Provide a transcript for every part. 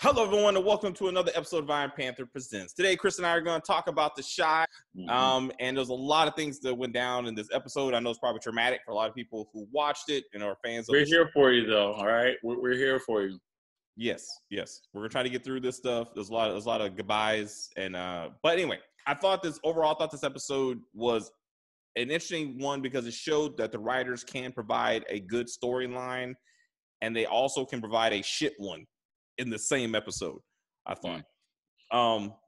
Hello, everyone, and welcome to another episode of Iron Panther Presents. Today, Chris and I are going to talk about The Shy, and there's a lot of things that went down in this episode. I know it's probably traumatic for a lot of people who watched it and are fans of We're here for you, though, all right? We're here for you. Yes. We're going to try to get through this stuff. There's a lot of goodbyes, and but anyway, I thought this episode was an interesting one because it showed that the writers can provide a good storyline, and they also can provide a shit one in the same episode, I thought.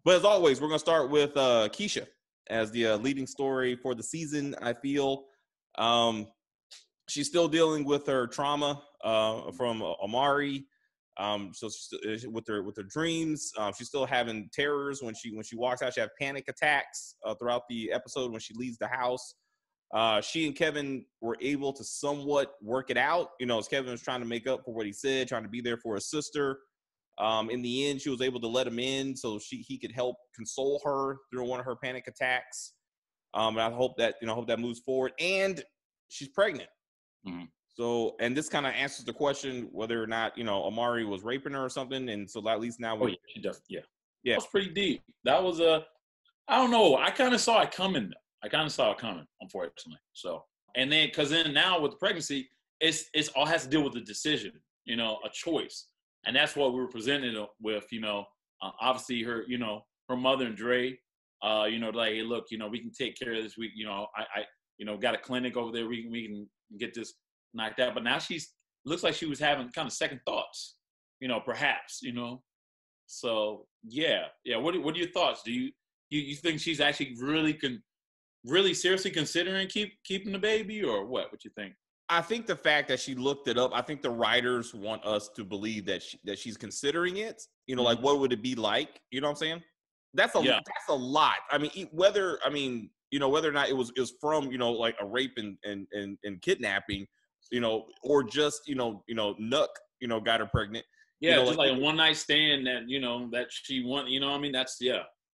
But as always, we're going to start with Keisha as the leading story for the season, I feel. She's still dealing with her trauma from Amari. So she's with her dreams. She's still having terrors when she walks out. She has panic attacks throughout the episode when she leaves the house. She and Kevin were able to somewhat work it out, as Kevin was trying to make up for what he said, trying to be there for his sister. In the end, she was able to let him in so he could help console her through one of her panic attacks. And I hope that moves forward. And she's pregnant. Mm-hmm. So, and this kind of answers the question whether or not Amari was raping her or something. And so at least now she does. Yeah. That was pretty deep. That was I don't know. I kind of saw it coming. Unfortunately. So, and then because now with the pregnancy, it's all has to deal with the decision. A choice. And that's what we were presented with, obviously her mother and Dre, like, hey, look, we can take care of this. We, I got a clinic over there. We can get this knocked out. But now looks like she was having kind of second thoughts, perhaps, So yeah. What are your thoughts? Do you think she's actually really seriously considering keeping the baby, or what? What you think? I think the fact that she looked it up, I think the writers want us to believe that she's considering it. Like what would it be like? You know what I'm saying? That's a lot. I mean, whether or not it was from like a rape and kidnapping, or just Nook got her pregnant. Yeah, just like a one night stand that that she want. That's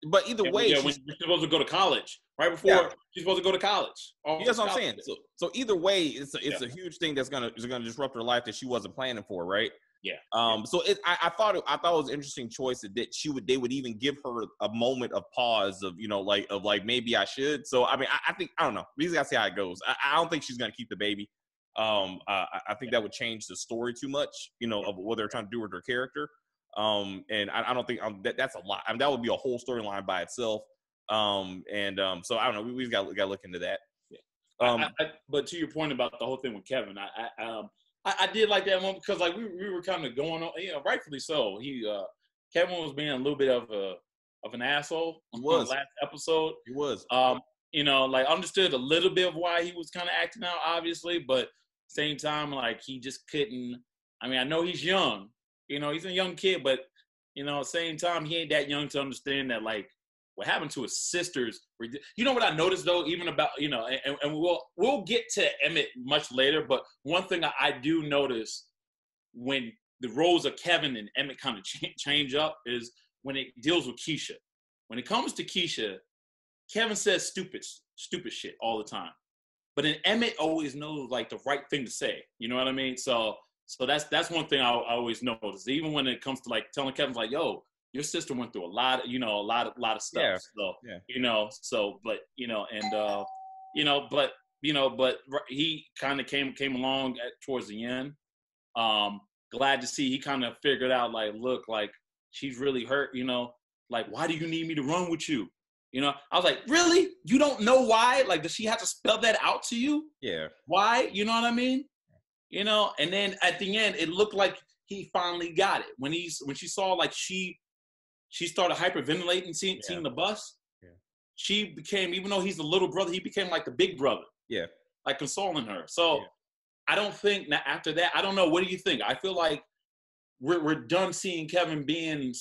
But either way, when she's supposed to go to college, right before she's supposed to go to college. That's what I'm saying. So either way, it's a huge thing that's gonna disrupt her life that she wasn't planning for, right? Yeah. So I thought it was an interesting choice that they would even give her a moment of pause of like maybe I should. So I mean I think I don't know. We just gotta see how it goes. I don't think she's gonna keep the baby. I think that would change the story too much. Of what they're trying to do with her character. And I don't think that's a lot. I mean, that would be a whole storyline by itself. So I don't know. We've got to look into that. Yeah. But to your point about the whole thing with Kevin, I did like that one because like we were kind of going on, rightfully so. Kevin was being a little bit of an asshole. He was. On the last episode. He was. Like understood a little bit of why he was kind of acting out, obviously, but same time, like he just couldn't. I mean, I know he's young. He's a young kid, but, at the same time, he ain't that young to understand that, like, what happened to his sisters. What I noticed, though, even about, and we'll get to Emmett much later, but one thing I do notice when the roles of Kevin and Emmett kind of change up is when it deals with Keisha. When it comes to Keisha, Kevin says stupid shit all the time. But then Emmett always knows, like, the right thing to say. You know what I mean? So that's one thing I always notice. Even when it comes to like telling Kevin, like, "Yo, your sister went through a lot of stuff." Yeah. So but he kind of came along towards the end. Glad to see he kind of figured out, like, look, like she's really hurt. Like, why do you need me to run with you? I was like, really? You don't know why? Like, does she have to spell that out to you? Yeah. Why? You know what I mean? And then at the end, it looked like he finally got it. When she saw, like, she started hyperventilating, seeing the bus. Yeah. She became, even though he's the little brother, he became like the big brother. Yeah. Like consoling her. So I don't think after that, I don't know. What do you think? I feel like we're done seeing Kevin being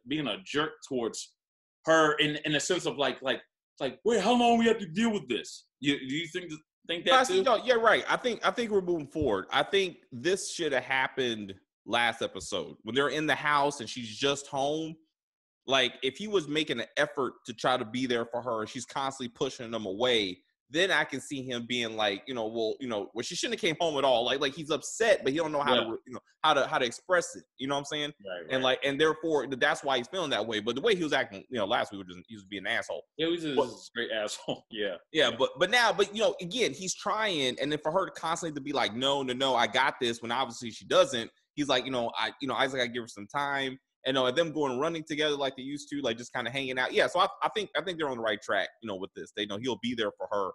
being a jerk towards her in a sense of like, wait, how long we have to deal with this? Do you think that too? No, you're right. I think we're moving forward. I think this should have happened last episode when they're in the house and she's just home. Like, if he was making an effort to try to be there for her, she's constantly pushing them away, then I can see him being like, well, she shouldn't have came home at all. Like he's upset, but he don't know how to, how to express it. You know what I'm saying? Right. And therefore that's why he's feeling that way. But the way he was acting, last week, he was being an asshole. Yeah, he was a straight asshole. Yeah. But now, again, he's trying, and then for her to constantly to be like, no, I got this, when obviously she doesn't. He's like, Isaac, I give her some time. And them going running together like they used to, like just kind of hanging out. Yeah, so I think they're on the right track, with this. They know he'll be there for her.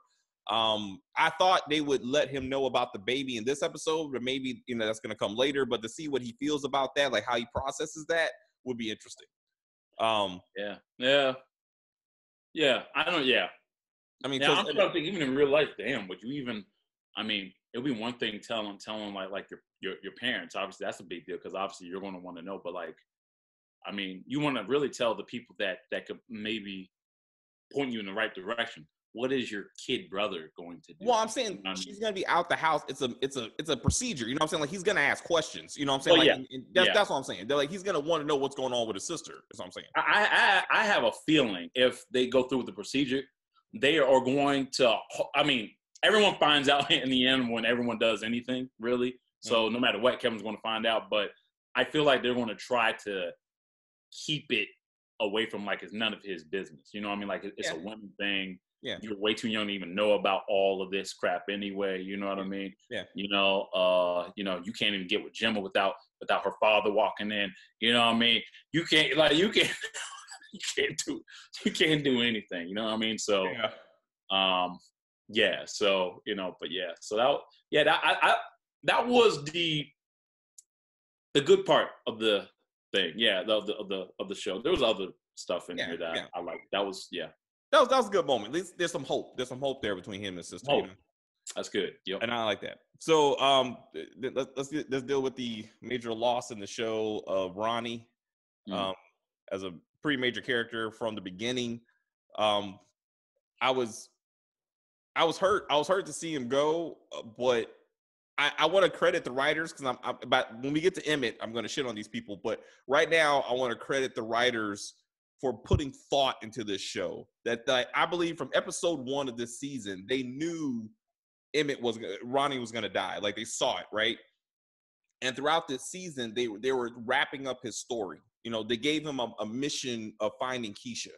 I thought they would let him know about the baby in this episode, but maybe that's going to come later. But to see what he feels about that, like how he processes that, would be interesting. Yeah. I don't. Yeah. I mean, I'm trying to think, even in real life, damn, would you even? I mean, it would be one thing telling like your parents. Obviously, that's a big deal because obviously you're going to want to know. But like, I mean, you want to really tell the people that could maybe point you in the right direction. What is your kid brother going to do? Well, I'm saying she's going to be out the house. It's a procedure. You know what I'm saying? Like he's going to ask questions. You know what I'm saying? That's what I'm saying. They're like, he's going to want to know what's going on with his sister. That's what I'm saying. I have a feeling if they go through with the procedure, they are going to, I mean, everyone finds out in the end when everyone does anything, really. So no matter what, Kevin's going to find out. But I feel like they're going to try to keep it away from like it's none of his business. You know what I mean? Like it's a women thing. Yeah. You're way too young to even know about all of this crap anyway. You know what I mean? Yeah. You can't even get with Gemma without her father walking in. You know what I mean? You can't do anything. You know what I mean? So, So that was the good part of the thing. Yeah, of the show. There was other stuff in here that I liked. That was That was a good moment. At least there's some hope. There's some hope there between him and his sister. That's good. Yep. And I like that. So let's deal with the major loss in the show of Ronnie, as a pretty major character from the beginning. I was hurt. I was hurt to see him go, but I want to credit the writers because I'm about when we get to Emmett, I'm going to shit on these people. But right now, I want to credit the writers for putting thought into this show. That I believe from episode 1 of this season, they knew Ronnie was going to die. Like they saw it, right? And throughout this season, they were wrapping up his story. They gave him a mission of finding Keisha.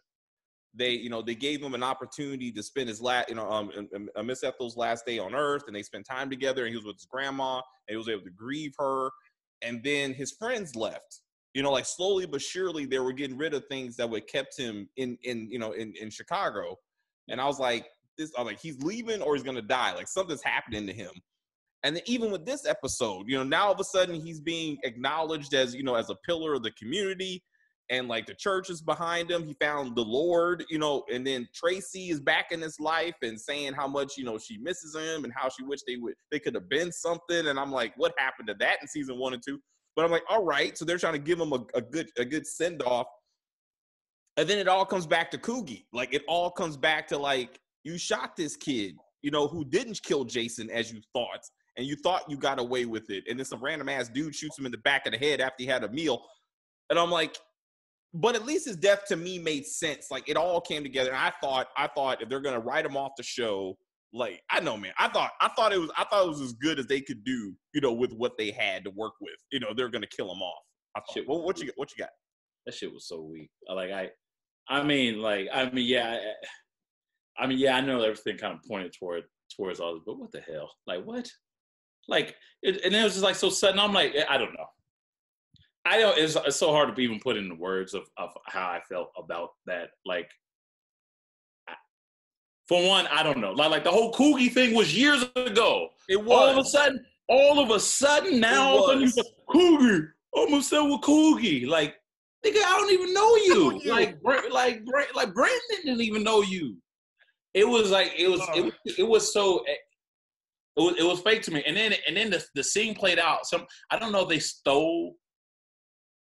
They gave him an opportunity to spend his Miss Ethel's last day on Earth, and they spent time together. And he was with his grandma, and he was able to grieve her. And then his friends left. Like slowly but surely, they were getting rid of things that would kept him in Chicago. And I was like, he's leaving or he's gonna die. Like something's happening to him. And then even with this episode, now all of a sudden he's being acknowledged as as a pillar of the community, and like the church is behind him. He found the Lord, and then Tracy is back in his life and saying how much she misses him and how she wished they could have been something. And I'm like, what happened to that in season 1 and 2? But I'm like, all right, so they're trying to give him a good send off, and then it all comes back to Coogie. Like it all comes back to like, you shot this kid, who didn't kill Jason as you thought, and you thought you got away with it, and then some random ass dude shoots him in the back of the head after he had a meal, and I'm like, but at least his death to me made sense. Like it all came together, and I thought if they're gonna write him off the show. Like I know, man. I thought it was as good as they could do, with what they had to work with. They're gonna kill him off. What you got? That shit was so weak. I know everything kind of pointed towards all this, but what the hell? Like what? Like and it was just like so sudden. I'm like, I don't know. It's so hard to even put into words of how I felt about that. Like. For one, I don't know. Like the whole Coogie thing was years ago. It was. All of a sudden, now all of a sudden, you're like, Coogie, I'm upset with Coogie. Like, nigga, I don't even know you. Like Brandon didn't even know you. It was fake to me. And then the scene played out. I don't know if they stole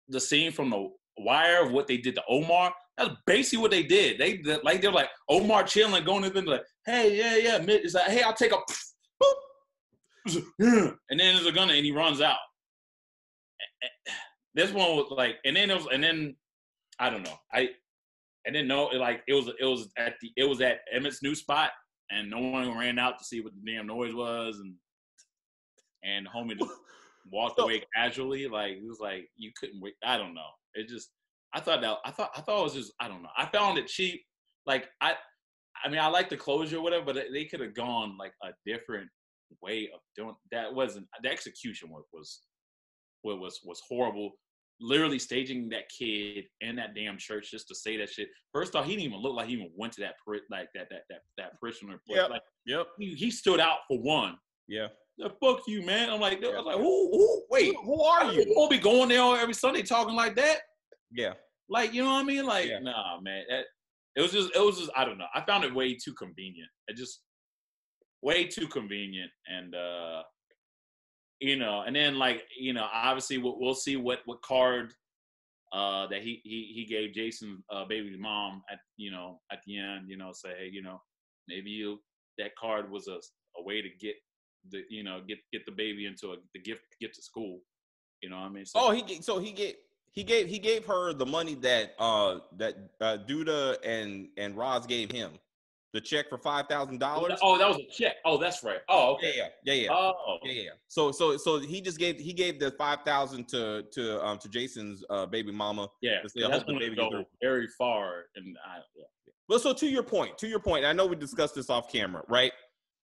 the scene from The Wire of what they did to Omar. That's basically what they did. They were like Omar chilling, going in there like, hey, yeah. It's like, hey, I'll take a boop. And then there's a gun and he runs out. This one was like, and then I don't know. I didn't know it was at Emmett's new spot. and no one ran out to see what the damn noise was, and the homie just walked away casually. Like it was like you couldn't wait. I don't know. It just I thought it was just I don't know. I found it cheap. Like I mean I like the closure or whatever, but they could have gone like a different way of doing that. Wasn't the execution was horrible. Literally staging that kid in that damn church just to say that shit. First off, he didn't even look like he even went to that parishioner. Yep. Like, yep. He stood out for one. Yeah. Fuck you, man. I'm like, who? Wait, who are you? You won't be going there every Sunday talking like that. Yeah. Like, you know what I mean? Like, nah, man. It was just. I don't know. I found it way too convenient. Way too convenient, and and then like, obviously we'll see what card that he gave Jason's baby's mom at the end, say, hey, maybe that card was a way to get the get the baby into the gift to school. You know what I mean? He gave her the money that Duda and Roz gave him. The check for $5,000. Oh, that was a check. Oh, that's right. Oh, okay. Yeah. Oh, yeah. So he gave the $5,000 to Jason's baby mama. Yeah, to say, I hope the baby go very far. And Well, so to your point, I know we discussed this off camera, right?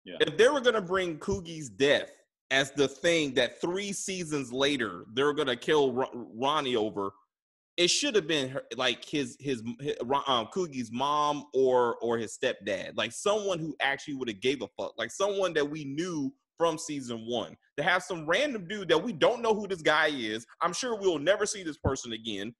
Yeah. If they were gonna bring Coogie's death as the thing that 3 seasons later they're gonna kill Ronnie over, it should have been like his Coogie's mom or his stepdad, like someone who actually would have gave a fuck, like someone that we knew from season 1. To have some random dude that we don't know who this guy is, I'm sure we'll never see this person again.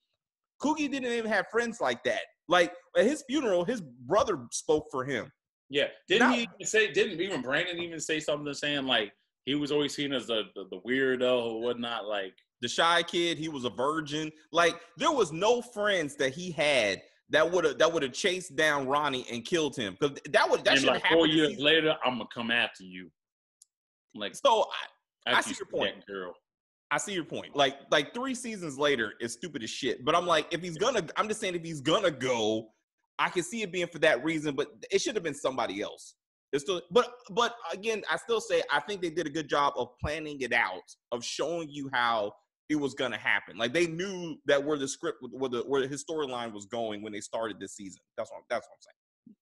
Coogie didn't even have friends like that. Like at his funeral, his brother spoke for him. Yeah, didn't even Brandon even say something saying like he was always seen as the weirdo or whatnot, like the shy kid, he was a virgin. Like there was no friends that he had that would have chased down Ronnie and killed him, because that should have like happened. 4 years later, I'm gonna come after you. Like so, I see your point, girl. I see your point. Like 3 seasons later is stupid as shit. But I'm like, if he's gonna go, I can see it being for that reason. But it should have been somebody else. It's still, but again, I still say I think they did a good job of planning it out, of showing you how it was gonna happen. Like they knew that where the script, where his storyline was going when they started this season. That's what I'm saying.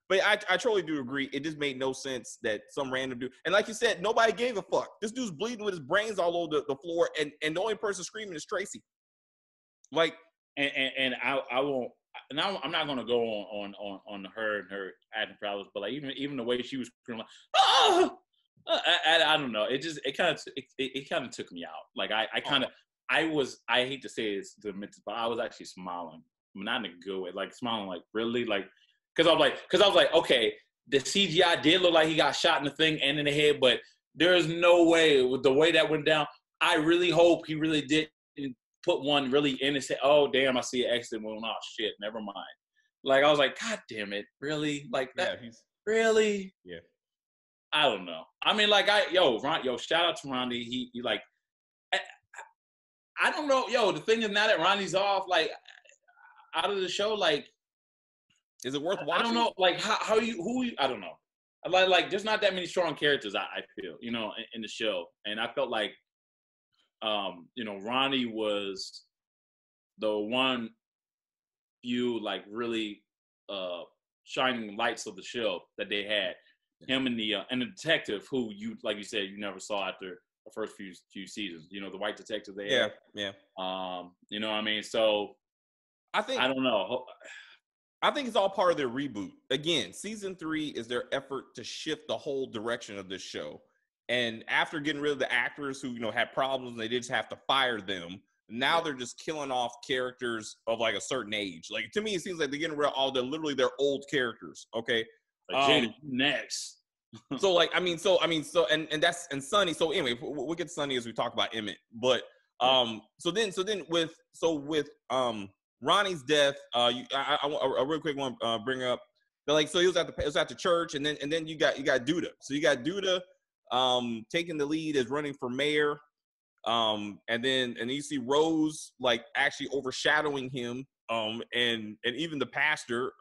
But I totally do agree. It just made no sense that some random dude, and like you said, nobody gave a fuck. This dude's bleeding with his brains all over the floor, and the only person screaming is Tracy. Like, and I won't. Now I'm not gonna go on her and her acting problems, but like even the way she was screaming, like, I don't know. It kind of took me out. Like I hate to say this, but I was actually smiling, not in a good way, like smiling, like really, like because I was like, okay, the CGI did look like he got shot in the thing and in the head, but there's no way with the way that went down. I really hope he really didn't put one really in and say, oh damn, I see an accident. Well, oh shit, never mind. Like I was like, God damn it, really? Like that? Yeah, really? Yeah. I don't know. I mean, like shout out to Ronnie. He like, I don't know. Yo, the thing is now that Ronnie's off, like out of the show, like, is it worth watching? I don't know. Like I don't know. Like there's not that many strong characters. I feel, in the show, and I felt like, Ronnie was the one few like really shining lights of the show that they had. Him and the detective who like you said, you never saw after the first few seasons. The white detective they had. Yeah. You know what I mean? So I don't know. I think it's all part of their reboot. Again, season 3 is their effort to shift the whole direction of this show. And after getting rid of the actors who, had problems, they just have to fire them. Now they're just killing off characters of like a certain age. Like to me, it seems like they're getting rid of all literally their old characters. Okay. Like Jada next. So that's Sonny. So anyway, we'll get to Sonny as we talk about Emmett. But so then with Ronnie's death, I real quick want to bring up that, like, so it was at the church, and then you got Duda. So you got Duda taking the lead as running for mayor, and then you see Rose like actually overshadowing him, and even the pastor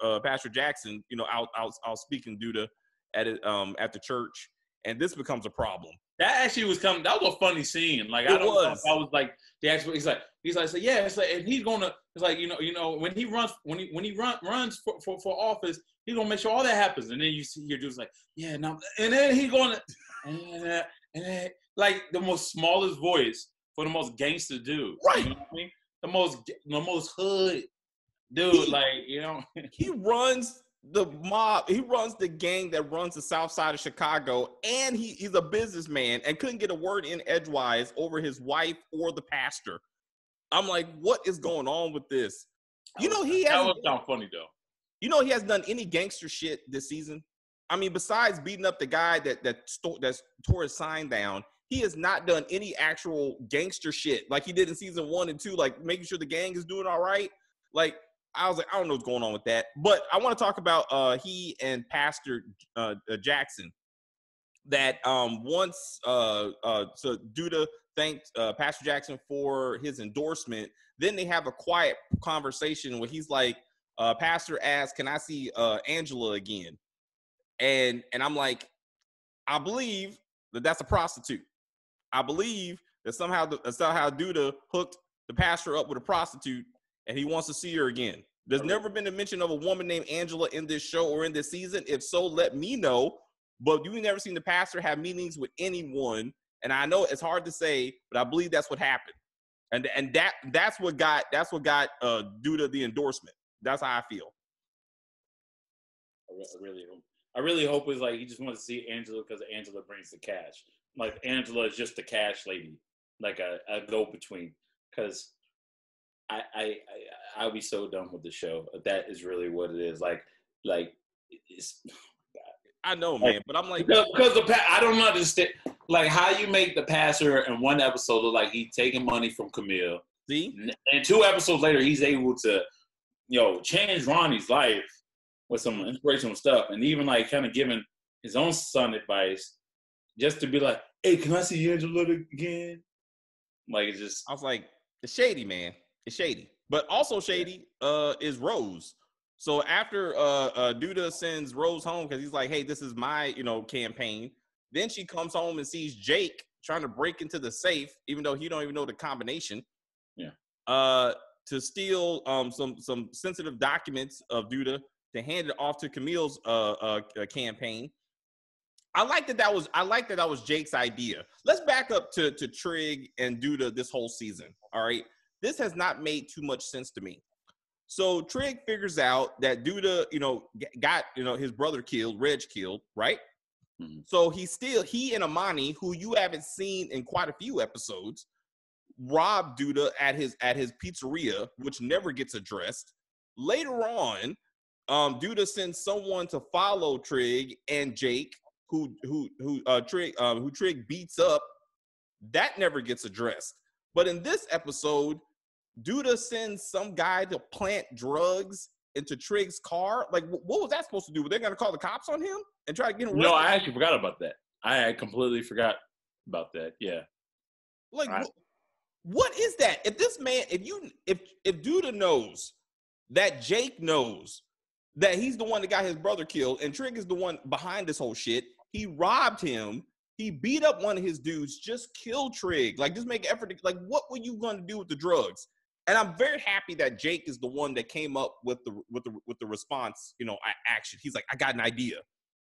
Jackson, out speaking Duda. at the church, and this becomes a problem. That actually was coming. That was a funny scene. Like, I don't know if I was like the actual. He's like, so yeah. It's like, and he's gonna. It's like, when he runs, runs for office, he's gonna make sure all that happens. And then you see your dude's like, yeah, no, and then he's gonna, and then, like the most smallest voice for the most gangster dude. Right. You know what I mean? The most hood dude. He runs the mob. He runs the gang that runs the south side of Chicago, and he's a businessman and couldn't get a word in edgewise over his wife or the pastor. I'm like, what is going on with this? That was kind of funny though. He hasn't done any gangster shit this season. I mean, besides beating up the guy that tore his sign down, he has not done any actual gangster shit like he did in season 1 and 2, like making sure the gang is doing all right. Like, I was like, I don't know what's going on with that. But I want to talk about he and Pastor Jackson. That once so Duda thanked Pastor Jackson for his endorsement, then they have a quiet conversation where he's like, Pastor asks, "Can I see Angela again?" And I'm like, I believe that's a prostitute. I believe that somehow Duda hooked the pastor up with a prostitute, and he wants to see her again. There's never been a mention of a woman named Angela in this show or in this season. If so, let me know. But you've never seen the pastor have meetings with anyone. And I know it's hard to say, but I believe that's what happened. And that's what got Duda the endorsement. That's how I feel. I really hope it's like he just wants to see Angela because Angela brings the cash. Like, Angela is just the cash lady, like a go-between. Because I'll be so done with the show. That is really what it is. Like it's. I know, man, but I'm like, because I don't understand, like, how you make the pastor in one episode look like he's taking money from Camille. See, and 2 episodes later, he's able to, change Ronnie's life with some inspirational stuff, and even like kind of giving his own son advice, just to be like, "Hey, can I see Angela again?" Like, it's just. I was like, it's shady, man. It's shady, but also shady is Rose. So after Duda sends Rose home because he's like, hey, this is my campaign. Then she comes home and sees Jake trying to break into the safe, even though he don't even know the combination. Yeah. To steal some sensitive documents of Duda to hand it off to Camille's campaign. I like that was Jake's idea. Let's back up to Trig and Duda this whole season. All right. This has not made too much sense to me. So Trig figures out that Duda, got, his brother killed, Reg killed, right? Mm-hmm. So he and Amani, who you haven't seen in quite a few episodes, robbed Duda at his pizzeria, which never gets addressed. Later on, Duda sends someone to follow Trig and Jake, who Trig beats up. That never gets addressed. But in this episode, Duda sends some guy to plant drugs into Trig's car. Like, what was that supposed to do? Were they going to call the cops on him and try to get him arrested? No, I actually forgot about that. I completely forgot about that. Yeah. Like, what is that? If this man, if Duda knows that Jake knows that he's the one that got his brother killed and Trig is the one behind this whole shit, he robbed him. He beat up one of his dudes, just killed Trig. Like, just make an effort to, like, what were you going to do with the drugs? And I'm very happy that Jake is the one that came up with the response, action. He's like, I got an idea.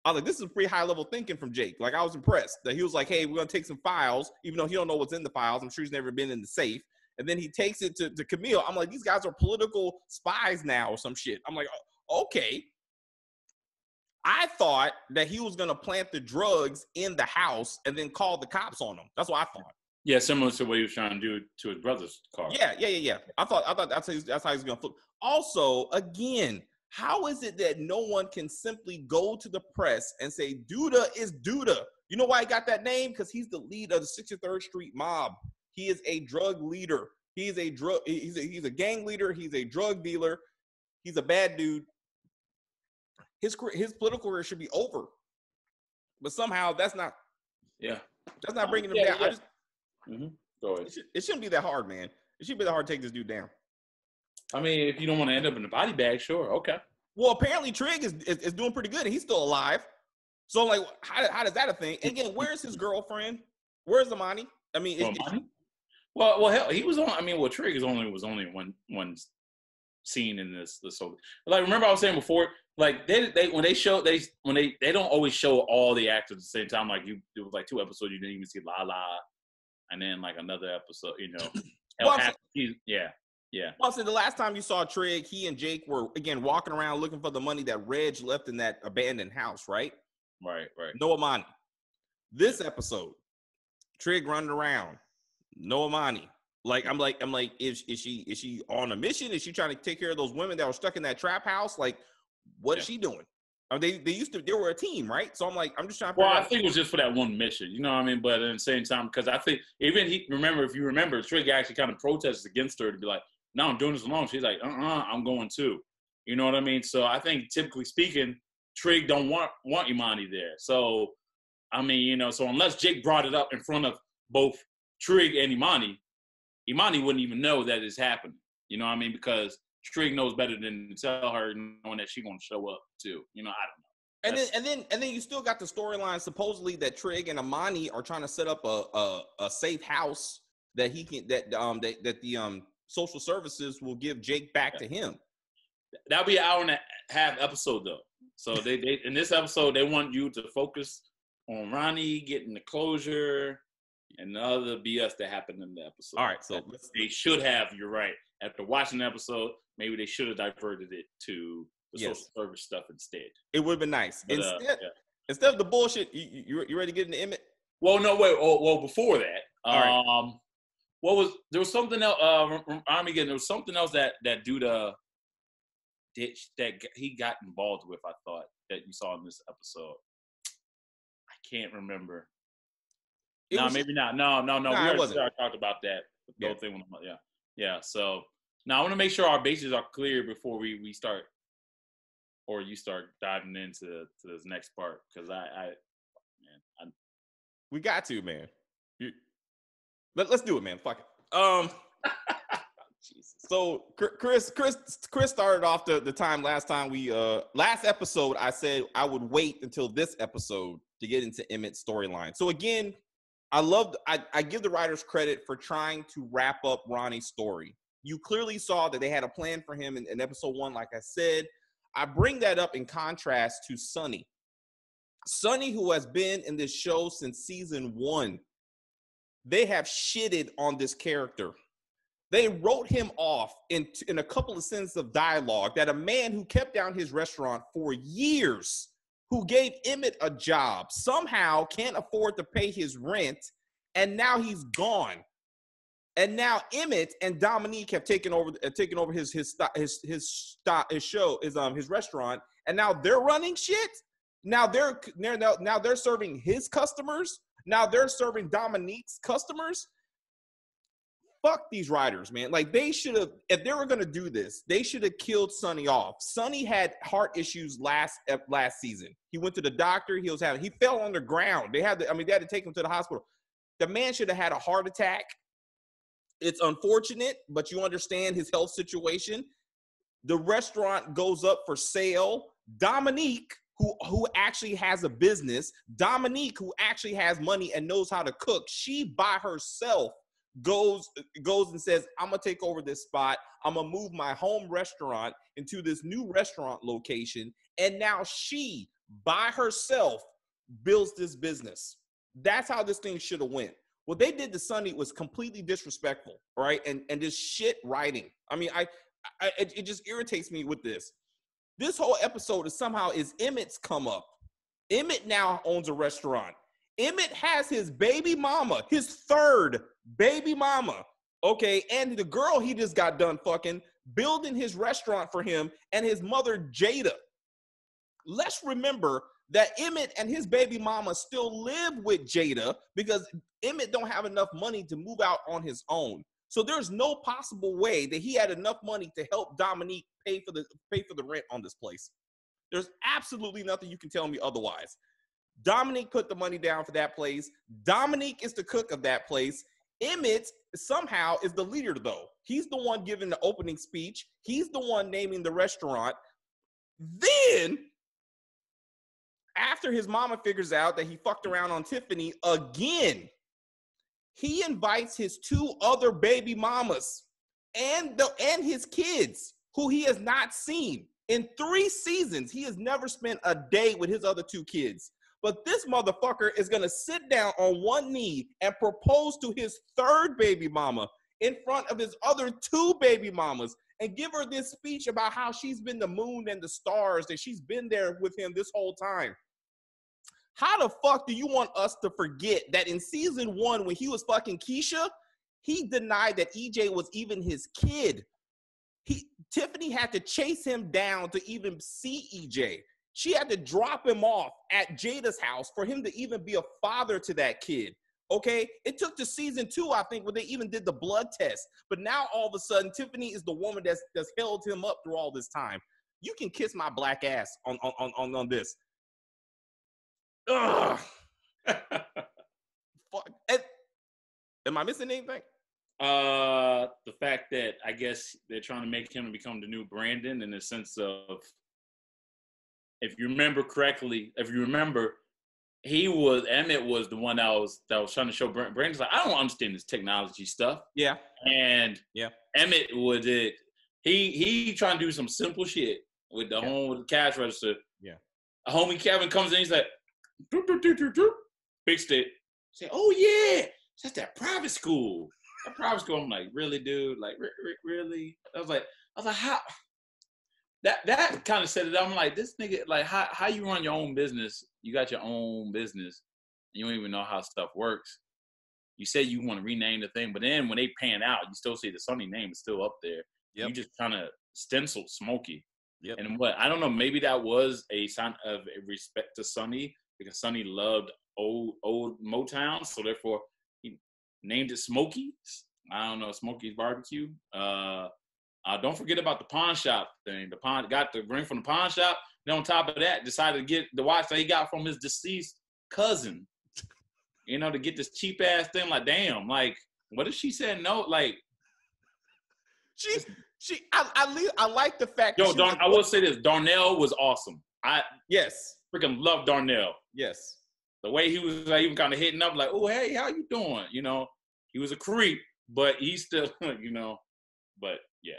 I was like, this is pretty high level thinking from Jake. Like, I was impressed that he was like, hey, we're gonna take some files, even though he don't know what's in the files. I'm sure he's never been in the safe. And then he takes it to Camille. I'm like, these guys are political spies now or some shit. I'm like, okay. I thought that he was gonna plant the drugs in the house and then call the cops on them. That's what I thought. Yeah, similar to what he was trying to do to his brother's car. Yeah. I thought that's how he's gonna flip. Also, again, how is it that no one can simply go to the press and say Duda is Duda? You know why he got that name? Because he's the lead of the 63rd Street mob. He is a drug leader. He's a gang leader. He's a drug dealer. He's a bad dude. His political career should be over. But somehow that's not. Yeah. That's not bringing him down. Yeah. Go ahead. It shouldn't be that hard, man. It shouldn't be that hard to take this dude down. I mean, if you don't want to end up in a body bag, sure, okay. Well, apparently Trig is doing pretty good, and he's still alive. So like, how does that a thing? And again, where's his girlfriend? Where's Amani? I mean, Money? Well, hell, he was on. I mean, Trig was only one scene in this whole. Like, remember I was saying before, like they don't always show all the actors at the same time. Like there was like 2 episodes you didn't even see Lala, and then like another episode, yeah. Well, so the last time you saw Trig, he and Jake were again walking around looking for the money that Reg left in that abandoned house, right? Right. No Amani. This episode, Trig running around, no Amani. Like I'm like, is she on a mission? Is she trying to take care of those women that were stuck in that trap house? Like, what is she doing? I mean, they were a team, right? So I'm like, I'm just trying to. Well, I think it was just for that one mission, you know what I mean? But at the same time, because I think even if you remember, Trig actually kind of protested against her to be like, no, I'm doing this alone. She's like, I'm going too. You know what I mean? So I think typically speaking, Trig don't want Imani there. So, I mean, so unless Jake brought it up in front of both Trig and Imani wouldn't even know that it's happening. You know what I mean? Because Trig knows better than to tell her knowing that she's going to show up too. I don't know. And then you still got the storyline supposedly that Trig and Amani are trying to set up a safe house that he can that the social services will give Jake back to him. That'll be an hour and a half episode though. So they in this episode they want you to focus on Ronnie getting the closure and the other BS that happened in the episode. All right, so they should have. You're right. After watching the episode, maybe they should have diverted it to the social service stuff instead. It would have been nice. But, instead of the bullshit, you ready to get into Emmett? Well, no, wait. Well, before that, all right. There was something else. There was something else that dude that he got involved with. I thought that you saw in this episode. I can't remember. Maybe not. No. We already talked about that. The whole thing. Yeah. So now I want to make sure our bases are clear before we start, or you start diving into this next part because we got to, man. Let's do it, man. Fuck it. Jesus. So Chris started off the time last episode. I said I would wait until this episode to get into Emmett's storyline. So again, I give the writers credit for trying to wrap up Ronnie's story. You clearly saw that they had a plan for him in episode 1, like I said. I bring that up in contrast to Sonny. Sonny, who has been in this show since season 1, they have shitted on this character. They wrote him off in a couple of sentences of dialogue that a man who kept down his restaurant for years, who gave Emmett a job, somehow can't afford to pay his rent, and now he's gone. And now Emmett and Dominique have taken over his restaurant, and now they're running shit. Now they're serving his customers. Now they're serving Dominique's customers. Fuck these writers, man. Like, they should have, if they were going to do this, they should have killed Sonny off. Sonny had heart issues last season. He went to the doctor. He fell on the ground. They had to take him to the hospital. The man should have had a heart attack. It's unfortunate, but you understand his health situation. The restaurant goes up for sale. Dominique, who actually has a business, Dominique, who actually has money and knows how to cook, she by herself goes and says, I'm going to take over this spot. I'm going to move my home restaurant into this new restaurant location. And now she, by herself, builds this business. That's how this thing should have went. What they did to Sonny was completely disrespectful, right? And just shit writing. I mean, it just irritates me with this. This whole episode is Emmett's come up. Emmett now owns a restaurant. Emmett has his baby mama, his third baby mama, okay, and the girl he just got done fucking, building his restaurant for him, and his mother, Jada. Let's remember that Emmett and his baby mama still live with Jada because Emmett don't have enough money to move out on his own. So there's no possible way that he had enough money to help Dominique pay for the rent on this place. There's absolutely nothing you can tell me otherwise. Dominique put the money down for that place. Dominique is the cook of that place. Emmett somehow is the leader, though. He's the one giving the opening speech. He's the one naming the restaurant. Then, after his mama figures out that he fucked around on Tiffany again, he invites his 2 other baby mamas and his kids, who he has not seen. In 3 seasons, he has never spent a day with his other 2 kids. But this motherfucker is going to sit down on one knee and propose to his 3rd baby mama in front of his other 2 baby mamas and give her this speech about how she's been the moon and the stars, that she's been there with him this whole time. How the fuck do you want us to forget that in season 1, when he was fucking Keisha, he denied that EJ was even his kid. Tiffany had to chase him down to even see EJ. She had to drop him off at Jada's house for him to even be a father to that kid. Okay, it took to season 2, I think, when they even did the blood test. But now all of a sudden, Tiffany is the woman that's held him up through all this time. You can kiss my black ass on this. Ugh. Fuck. Am I missing anything? The fact that I guess they're trying to make him become the new Brandon, in the sense of, if you remember correctly, Emmett was the one that was trying to show Brandon's like, I don't understand this technology stuff. Yeah. And yeah, Emmett was it. He trying to do some simple shit with the home with the cash register. Yeah. A homie Kevin comes in, he's like, doop, doop, doop, doop, doop, fixed it. Say, oh yeah, that's that private school. That private school. I'm like, really, dude? Like, really? I was like, how? That kind of set it up. I'm like, this nigga, like, how you run your own business? You got your own business, and you don't even know how stuff works. You say you want to rename the thing, but then when they pan out, you still see the Sonny name is still up there. Yep. You just kind of stenciled Smokey. Yep. And what, I don't know, maybe that was a sign of respect to Sonny, because Sonny loved old Motown, so therefore he named it Smokey. I don't know, Smokey's Barbecue. Don't forget about the pawn shop thing. Got the ring from the pawn shop. Then on top of that, decided to get the watch that he got from his deceased cousin. To get this cheap ass thing. Like, damn, like, what if she said no? Like, I like the fact. Yo, I will say this: Darnell was awesome. Yes, freaking love Darnell. Yes, the way he was like, even kind of hitting up, like, oh hey, how you doing? He was a creep, but he's still, But yeah,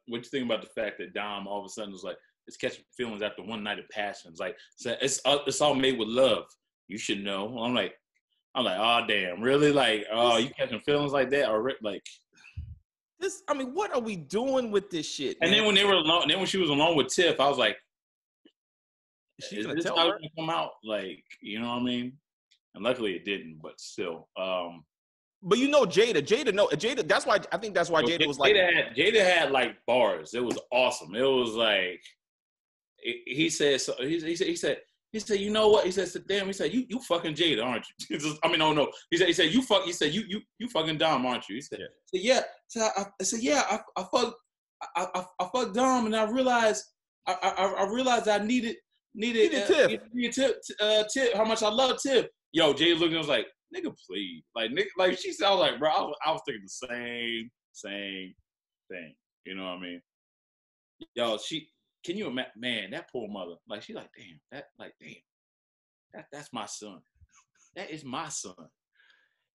what you think about the fact that Dom all of a sudden was like, it's catching feelings after one night of passion. It's like, it's all made with love. You should know. I'm like, oh damn, really? Like, oh, you catching feelings like that, or like this? I mean, what are we doing with this shit? Man? And then when they were alone, then when she was alone with Tiff, I was like, she's is this how it's gonna come out? Like, you know what I mean? And luckily it didn't, but still. But Jada. That's why I think that's why Jada was like. Jada had like bars. It was awesome. It was like he said. So he said, you know what? He said, damn. He said, you fucking Jada, aren't you? No. He said, you fucking Dom, aren't you? He said, yeah. I said, yeah. I fucked Dom, and I realized I needed Tip. How much I love Tip. Yo, Jada looked and was like, nigga, please. Like she said, I was like, bro, I was thinking the same thing. You know what I mean? Yo, can you imagine, man, that poor mother, like, she like, damn, that's my son. That is my son.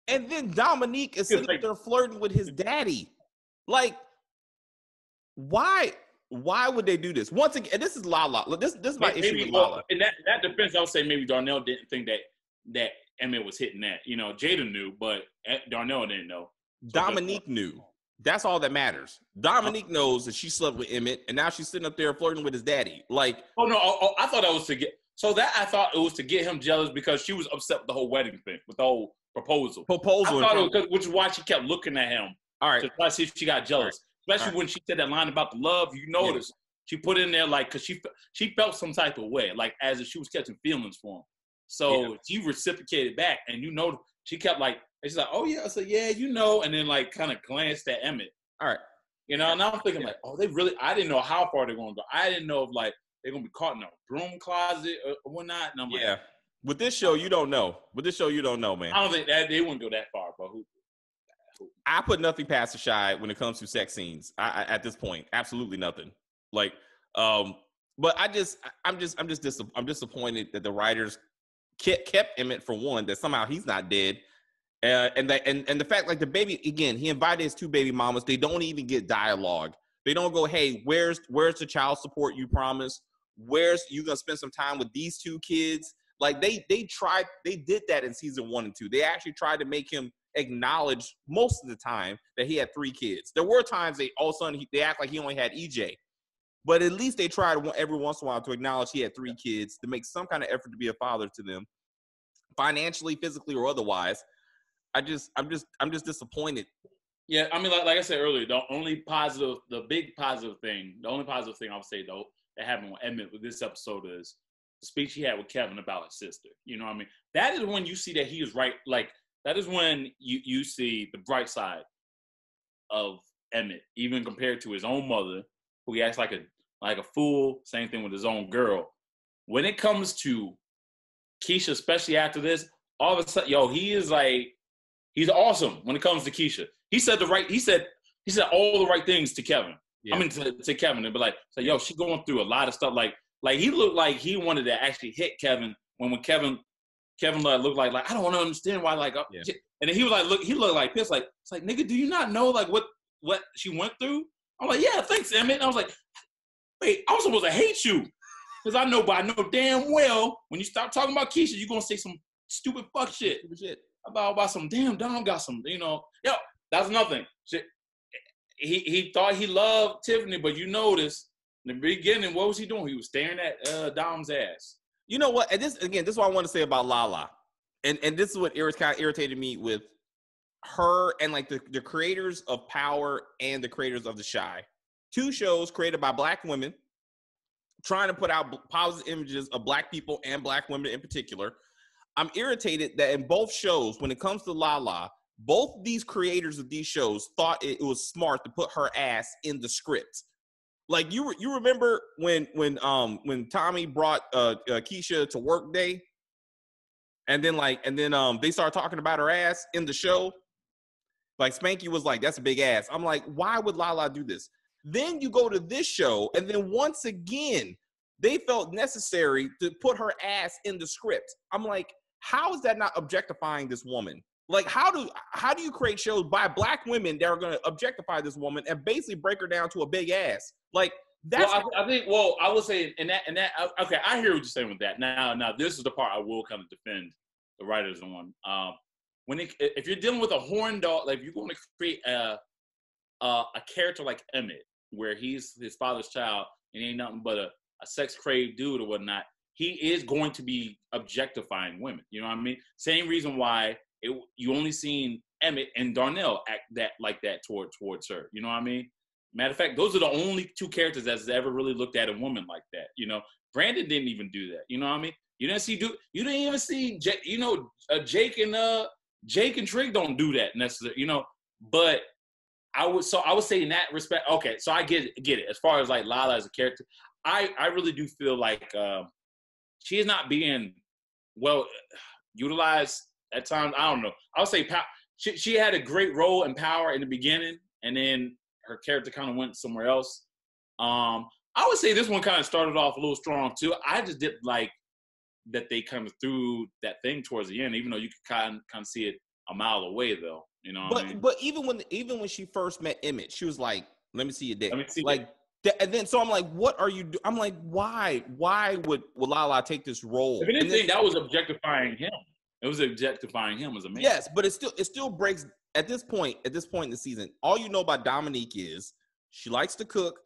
And then Dominique is sitting there flirting with his daddy. Like, why would they do this? Once again, this is Lala. This is my issue with Lala. In that defense, I would say maybe Darnell didn't think that Emmett was hitting that. Jada knew, but Darnell didn't know. So Dominique knew. That's all that matters. Dominique knows that she slept with Emmett, and now she's sitting up there flirting with his daddy. Like, oh no, I thought that was to get. So that I thought it was to get him jealous because she was upset with the whole wedding thing, with the whole proposal. I thought it was which is why she kept looking at him. All right, to try to see if she got jealous. Right. Especially when she said that line about the love. You notice she put in there like because she felt some type of way, like as if she was catching feelings for him. So she reciprocated back, and she kept like. And she's like, oh, yeah. I said, yeah, and then, like, kind of glanced at Emmett. All right. And I'm thinking, like, oh, they really – I didn't know how far they're going to go. I didn't know if, like, they're going to be caught in a broom closet or whatnot. And I'm like, with this show, you don't know. Man. I don't think that they wouldn't go that far, but who? I put nothing past the shy when it comes to sex scenes at this point. Absolutely nothing. Like, But I'm disappointed that the writers kept Emmett, for one, that somehow he's not dead. And the fact, like, the baby, again, he invited his 2 baby mamas. They don't even get dialogue. They don't go, hey, where's the child support you promised? Where's you gonna spend some time with these 2 kids? Like, they did that in season 1 and 2. They actually tried to make him acknowledge most of the time that he had 3 kids. There were times all of a sudden they act like he only had EJ. But at least they tried every once in a while to acknowledge he had 3 kids, to make some kind of effort to be a father to them, financially, physically, or otherwise. I'm just disappointed. Yeah, I mean, like I said earlier, the only positive thing I would say, though, that happened with Emmett with this episode is the speech he had with Kevin about his sister. You know what I mean? That is when you see that he is right. Like, that is when you see the bright side of Emmett, even compared to his own mother, who he acts like a fool. Same thing with his own girl. When it comes to Keisha, especially after this, all of a sudden, he's awesome when it comes to Keisha. He said all the right things to Kevin. Yeah. I mean, to Kevin, and be like, yo, she going through a lot of stuff. Like he looked like he wanted to actually hit Kevin when Kevin looked like I don't want to understand why, yeah. And then he was like, he looked like pissed, like, it's like, nigga, do you not know like what she went through? I'm like, yeah, thanks, Emmett. And I was like, wait, I was supposed to hate you. Because I know damn well when you start talking about Keisha, you're going to say some stupid fuck shit. About some damn Dom got some, that's nothing. Shit. He thought he loved Tiffany, but you notice in the beginning, what was he doing? He was staring at Dom's ass. You know what? And this is what I want to say about Lala. And this is what kind of irritated me with her and like the creators of Power and the creators of The Chi. 2 shows created by Black women, trying to put out positive images of Black people and Black women in particular. I'm irritated that in both shows, when it comes to Lala, both these creators of these shows thought it was smart to put her ass in the script. Like, you remember when Tommy brought Keisha to work day, and then they started talking about her ass in the show. Like, Spanky was like, "That's a big ass." I'm like, why would Lala do this? Then you go to this show, and then once again, they felt necessary to put her ass in the script. I'm like, how is that not objectifying this woman? Like, how do you create shows by Black women that are going to objectify this woman and basically break her down to a big ass? Like, that's. Well, I think. Well, I will say in that. Okay, I hear what you're saying with that. Now, this is the part I will kind of defend the writers on. If you're dealing with a horn dog, like if you're going to create a character like Emmett, where he's his father's child and he ain't nothing but a sex-craved dude or whatnot, he is going to be objectifying women. You know what I mean? Same reason why you only seen Emmett and Darnell act like that towards her. You know what I mean? Matter of fact, those are the only 2 characters that's ever really looked at a woman like that. You know, Brandon didn't even do that. You know what I mean? You didn't even see Jake and Trig don't do that necessarily. You know, but I would say in that respect, okay, so I get it. As far as like Lala as a character, I really do feel like she is not being well utilized at times. I don't know. I would say she had a great role in Power in the beginning, and then her character kind of went somewhere else. I would say this one kind of started off a little strong too. I just didn't like that they kind of threw that thing towards the end, even though you could kind of see it a mile away though. You know what I mean? But even when she first met Emmett, she was like, "Let me see your dick." And then so I'm like, "What are you doing?" I'm like, "Why would Lala take this role?" If anything, that was objectifying him. It was objectifying him as a man. Yes, but it still breaks at this point in the season. All you know about Dominique is she likes to cook,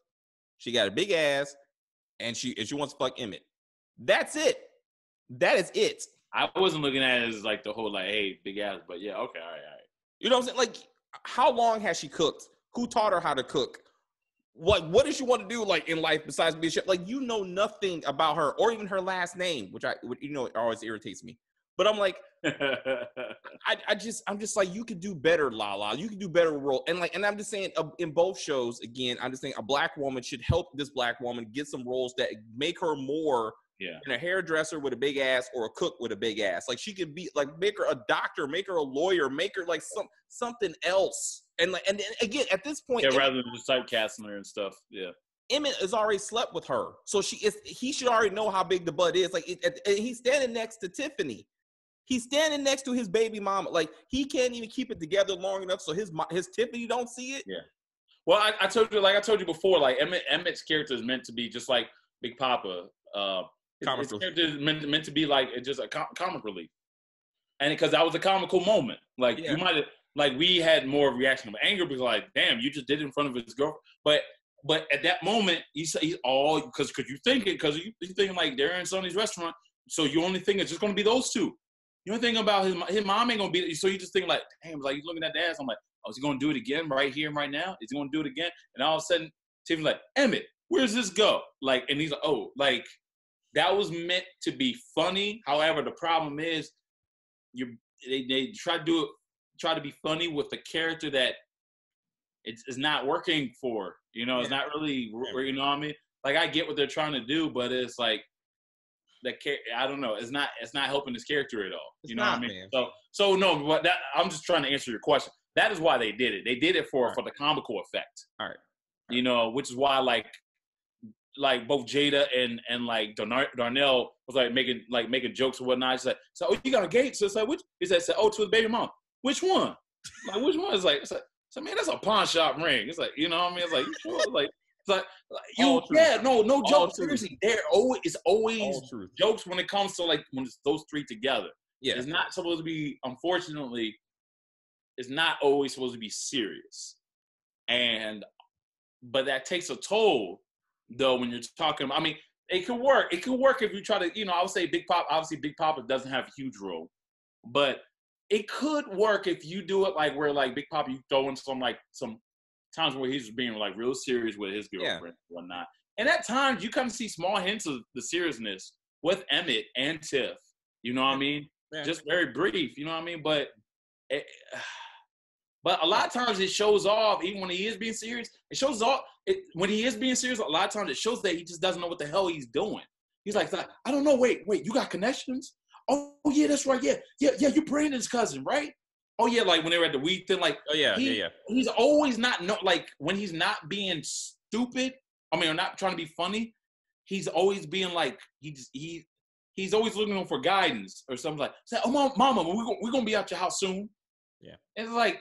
she got a big ass, and she wants to fuck Emmett. That's it. That is it. I wasn't looking at it as like the whole like, hey, big ass, but yeah, okay, all right. You know what I'm saying? Like, how long has she cooked? Who taught her how to cook? What does she want to do like in life besides be a chef? Like, you know nothing about her or even her last name, which it always irritates me. But I'm like, I'm just like, you could do better, Lala. You could do better role. And I'm just saying in both shows, again, I'm just saying a Black woman should help this Black woman get some roles that make her more than a hairdresser with a big ass or a cook with a big ass. Like, she could be like, make her a doctor, make her a lawyer, make her like something else. And again, at this point, rather than just typecasting her and stuff. Yeah. Emmett has already slept with her, so he should already know how big the butt is. Like, he's standing next to Tiffany. He's standing next to his baby mama. Like, he can't even keep it together long enough so his Tiffany don't see it. Yeah. Well, I told you before, like Emmett's character is meant to be just like Big Papa. His character is meant to be like just a comic relief, and because that was a comical moment. Like you might have, like we had more reaction of anger because like, damn, you just did it in front of his girlfriend. But at that moment, he's all because you think it because you thinking like they're in Sonny's restaurant, so you only think it's just gonna be those two. You don't think about his mom ain't gonna be, so you just think like, damn, like he's looking at the ass. I'm like, oh, is he gonna do it again right here and right now? Is he gonna do it again? And all of a sudden, Tiffany's like, Emmett, where's this go? Like, and he's like, oh, like that was meant to be funny. However, the problem is, they try to be funny with a character that it's not working for. You know, it's not really, you know what I mean? Like I get what they're trying to do, but it's like. I don't know. It's not helping his character at all. You know what I mean? Man. So no. But I'm just trying to answer your question. That is why they did it. They did it for the comical effect. All right. You know, which is why like both Jada and like Darnell was like making jokes and whatnot. She's like, so you got a gate? So it's like, which? He said, oh, to his baby mom. Which one? Like which one? It's like, so man, that's a pawn shop ring. It's like, you know what I mean? It's like, you sure? Like. Like no joke. Seriously, it's always jokes when it comes to like when it's those three together. Yeah, it's not supposed to be. Unfortunately, it's not always supposed to be serious, but that takes a toll though when you're talking. I mean, it could work. It could work if you try to. You know, I would say Big Pop. Obviously, Big Papa doesn't have a huge role, but it could work if you do it like where like Big Papa you throw in some times where he's just being like real serious with his girlfriend and whatnot. And at times you kind of see small hints of the seriousness with Emmett and Tiff. You know what I mean? Yeah. Just very brief, you know what I mean? But a lot of times it shows off, even when he is being serious, it shows off. When he is being serious, a lot of times it shows that he just doesn't know what the hell he's doing. He's like, I don't know, wait, you got connections? Oh yeah, that's right, yeah, you're Brandon's cousin, right? Oh yeah, like when they were at the weed thing, like he's always not like when he's not being stupid. I mean, or not trying to be funny. He's always being like he's always looking for guidance or something like. Say, oh mama, we're gonna be at your house soon. Yeah, and it's like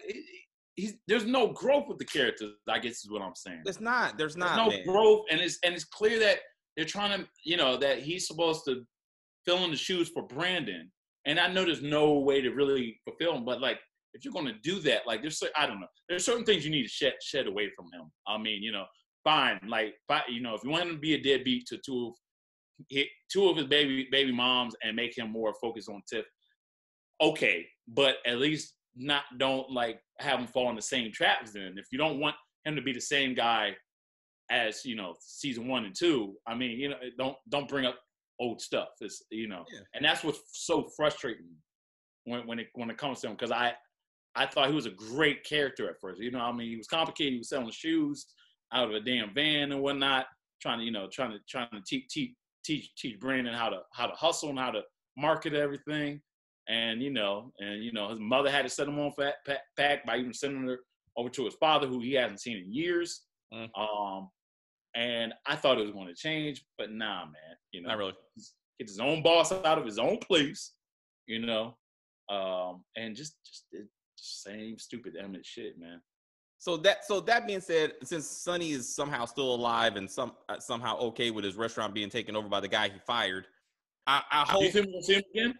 there's no growth with the characters. I guess is what I'm saying. There's no growth, and it's clear that they're trying to, you know, that he's supposed to fill in the shoes for Brandon. And I know there's no way to really fulfill him, but like if you're going to do that, like I don't know, there's certain things you need to shed away from him. I mean, you know, fine, like you know, if you want him to be a deadbeat to two of his baby moms and make him more focused on Tiff, okay, but at least don't like have him fall in the same traps. Then if you don't want him to be the same guy as, you know, season 1 and 2, I mean, you know, don't bring up old stuff. It's, you know, and that's what's so frustrating when it comes to him, because I thought he was a great character at first. You know, I mean, he was complicated. He was selling shoes out of a damn van and whatnot, trying to teach Brandon how to hustle and how to market everything. And you know, his mother had to set him on pack by even sending her over to his father, who he hasn't seen in years. And I thought it was going to change, but nah, man. You know, not really. Get his own boss out of his own place, you know, and just same stupid Emmett shit, man. So that being said, since Sonny is somehow still alive and somehow okay with his restaurant being taken over by the guy he fired, I hope. You think we're gonna see him again?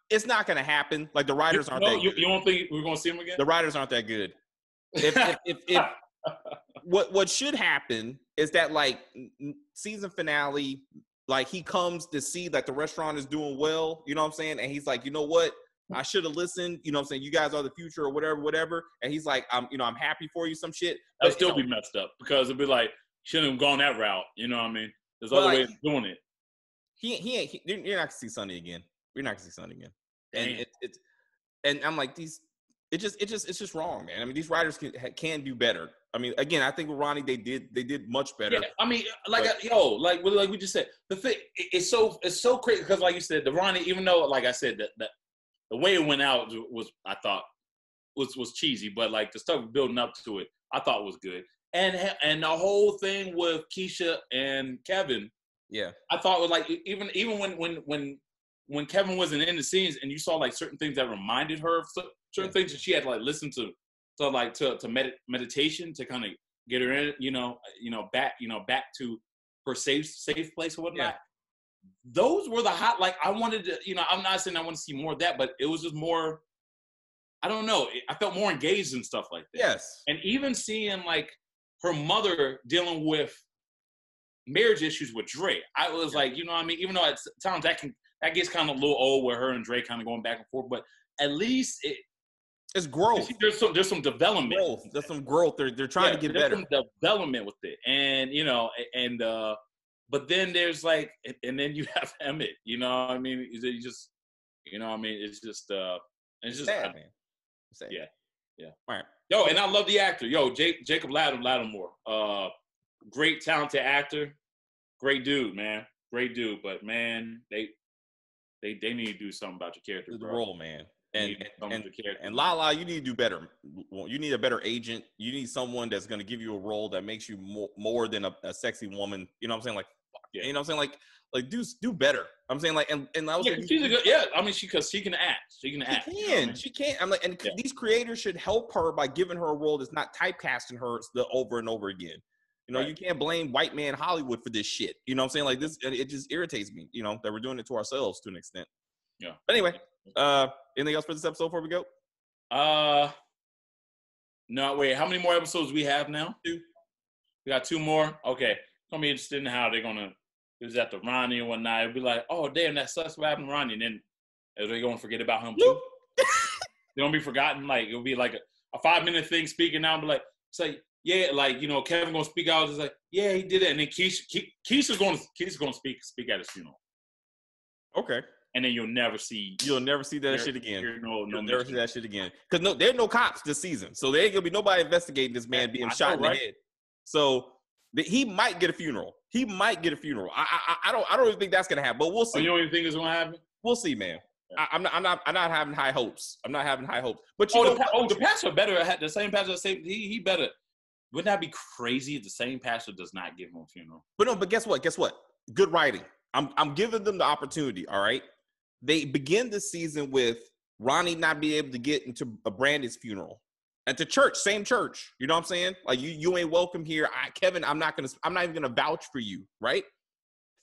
It's not going to happen. Like the writers aren't. You don't think we're gonna see him again? The writers aren't that good. If what should happen is that like season finale, like he comes to see that the restaurant is doing well, you know what I'm saying? And he's like, you know what? I should have listened, you know what I'm saying? You guys are the future or whatever. And he's like, I'm happy for you, some shit. That'll still be messed up because it'd be like, shouldn't have gone that route. You know what I mean? There's other ways of doing it. You're not gonna see Sonny again. We're not gonna see Sonny again. And and I'm like, it's just wrong, man. I mean, these writers can do better. I mean, again, I think with Ronnie, they did much better. Yeah, I mean, like we just said, the thing it's so crazy because, like you said, the Ronnie, even though, like I said, the way it went out was, I thought was cheesy, but like the stuff building up to it, I thought was good. and the whole thing with Keisha and Kevin, Yeah, I thought was like even when Kevin wasn't in the scenes and you saw like certain things that reminded her of certain things that she had to like listen to meditation to kind of get her in, back to her safe place or whatnot. Yeah. Those were the hot, like I wanted to, I'm not saying I want to see more of that, but it was just more, I don't know. I felt more engaged in stuff like that. Yes. And even seeing like her mother dealing with marriage issues with Dre, I was like, you know what I mean? Even though at times that gets kind of a little old with her and Dre kind of going back and forth, but at least it's growth. There's some development. There's some growth. They're trying to get better. There's some development with it, and but then there's like, and then you have Emmett. You know what I mean? It's just, it's just sad, man. Sad. Yeah. All right. Yo, and I love the actor. Yo, Jacob Lattimore. Great talented actor. Great dude, man. Great dude. But man, they need to do something about your character. The role, man. And and Lala, you need to do better. You need a better agent. You need someone that's going to give you a role that makes you more than a sexy woman. You know what I'm saying? Like, you know what I'm saying? Like do better. I'm saying like, and I was she's a good, I mean, because she can act. She can act. She can. I'm like, and these creators should help her by giving her a role that's not typecasting her over and over again. You can't blame white man Hollywood for this shit. You know what I'm saying? Like this, it just irritates me, that we're doing it to ourselves to an extent. Yeah. But anyway, anything else for this episode before we go? No, wait, how many more episodes do we have now? 2. We got 2 more? Okay. It's gonna be interesting in how they're gonna use that to Ronnie and whatnot. It'll be like, oh damn, that sucks what happened to Ronnie. And then are they gonna forget about him too? They don't be forgotten. Like it'll be like a 5-minute thing speaking now, but like say, yeah, like Kevin gonna speak out, just like, yeah, he did it, and then Keisha's gonna speak at his funeral. Okay. And then you'll never see that shit again. You'll never see that shit again. Because there's no cops this season, so there ain't gonna be nobody investigating this man being shot in the head. So he might get a funeral. I don't even think that's gonna happen, but we'll see. Oh, you don't even think it's gonna happen? We'll see, man. Yeah. I'm not having high hopes. But the pastor better. The same pastor say he better. Wouldn't that be crazy if the same pastor does not give him a funeral? But guess what? Good writing. I'm giving them the opportunity. All right. They begin the season with Ronnie not being able to get into a Brandon's funeral at the church, same church. You know what I'm saying? Like you ain't welcome here. Kevin, I'm not even gonna vouch for you, right?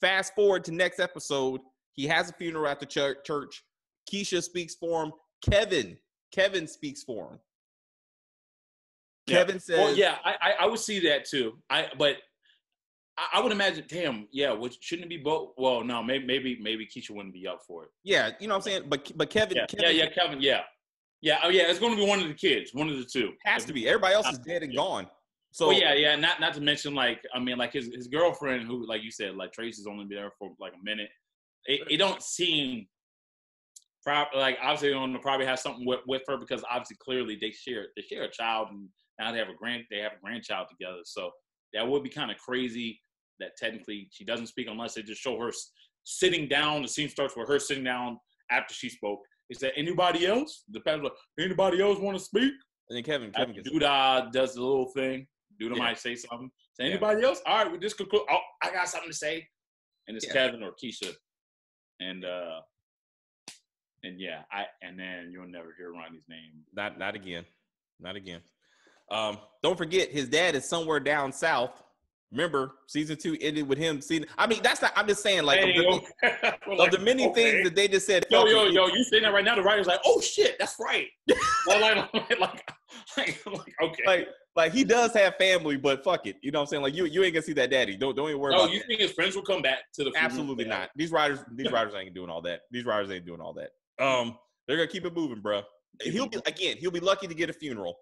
Fast forward to next episode, he has a funeral at the church. Keisha speaks for him. Kevin speaks for him. Yeah. Kevin says, well, yeah, I would see that too. But I would imagine, damn, yeah, shouldn't it be both? Well, no, maybe Keisha wouldn't be up for it. Yeah, you know what I'm saying? But Kevin. Kevin, yeah. Oh, yeah, it's going to be one of the kids, one of the two. Has to be. Everybody else is dead and gone. So yeah. Not to mention, like, I mean, like his girlfriend, who, like you said, like Tracy's only been there for like a minute. It don't seem like obviously they don't probably have something with her because obviously clearly they share a child and now they have a grandchild together. So that would be kind of crazy that technically she doesn't speak unless they just show her sitting down. The scene starts with her sitting down after she spoke. Is there anybody else? The pastor's like, anybody else want to speak? And then Kevin Duda does the little thing. Duda might say something. Say anybody else? All right, we just conclude. Oh, I got something to say. And it's Kevin or Keisha. And then you'll never hear Ronnie's name. Not again. Don't forget his dad is somewhere down south. Remember, season 2 ended with him seeing. I mean, that's not. I'm just saying, like, of the many things that they just said. Yo, you saying that right now? The writer's like, oh shit, that's right. Well, okay. Like he does have family, but fuck it. You know what I'm saying? Like you ain't gonna see that daddy. Don't even worry about it. No, you think his friends will come back to the funeral? Absolutely not. These writers ain't doing all that. They're gonna keep it moving, bro. He'll be lucky to get a funeral.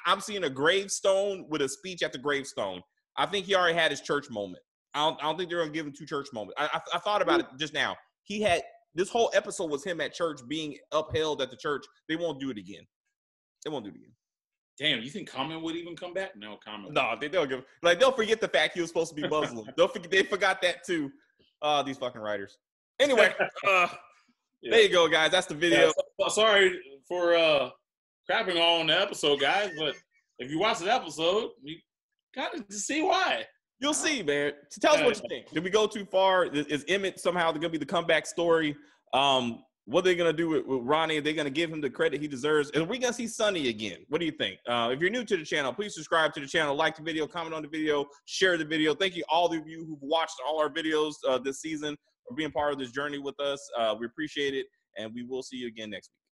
I'm seeing a gravestone with a speech at the gravestone. I think he already had his church moment. I don't think they're gonna give him 2 church moments. I thought about it just now. He had this whole episode was him at church being upheld at the church. They won't do it again. Damn, you think Common would even come back? No, Common. No, they'll forget the fact he was supposed to be Muslim. They forgot that too. These fucking writers. Anyway, there you go, guys. That's the video. Yeah, sorry for crapping on the episode, guys, but if you watch the episode, you Kind of to see why. You'll see, man. Tell us what you think. Did we go too far? Is Emmett somehow going to be the comeback story? What are they going to do with Ronnie? Are they going to give him the credit he deserves? And are we going to see Sonny again? What do you think? If you're new to the channel, please subscribe to the channel, like the video, comment on the video, share the video. Thank you all of you who've watched all our videos this season for being part of this journey with us. We appreciate it, and we will see you again next week.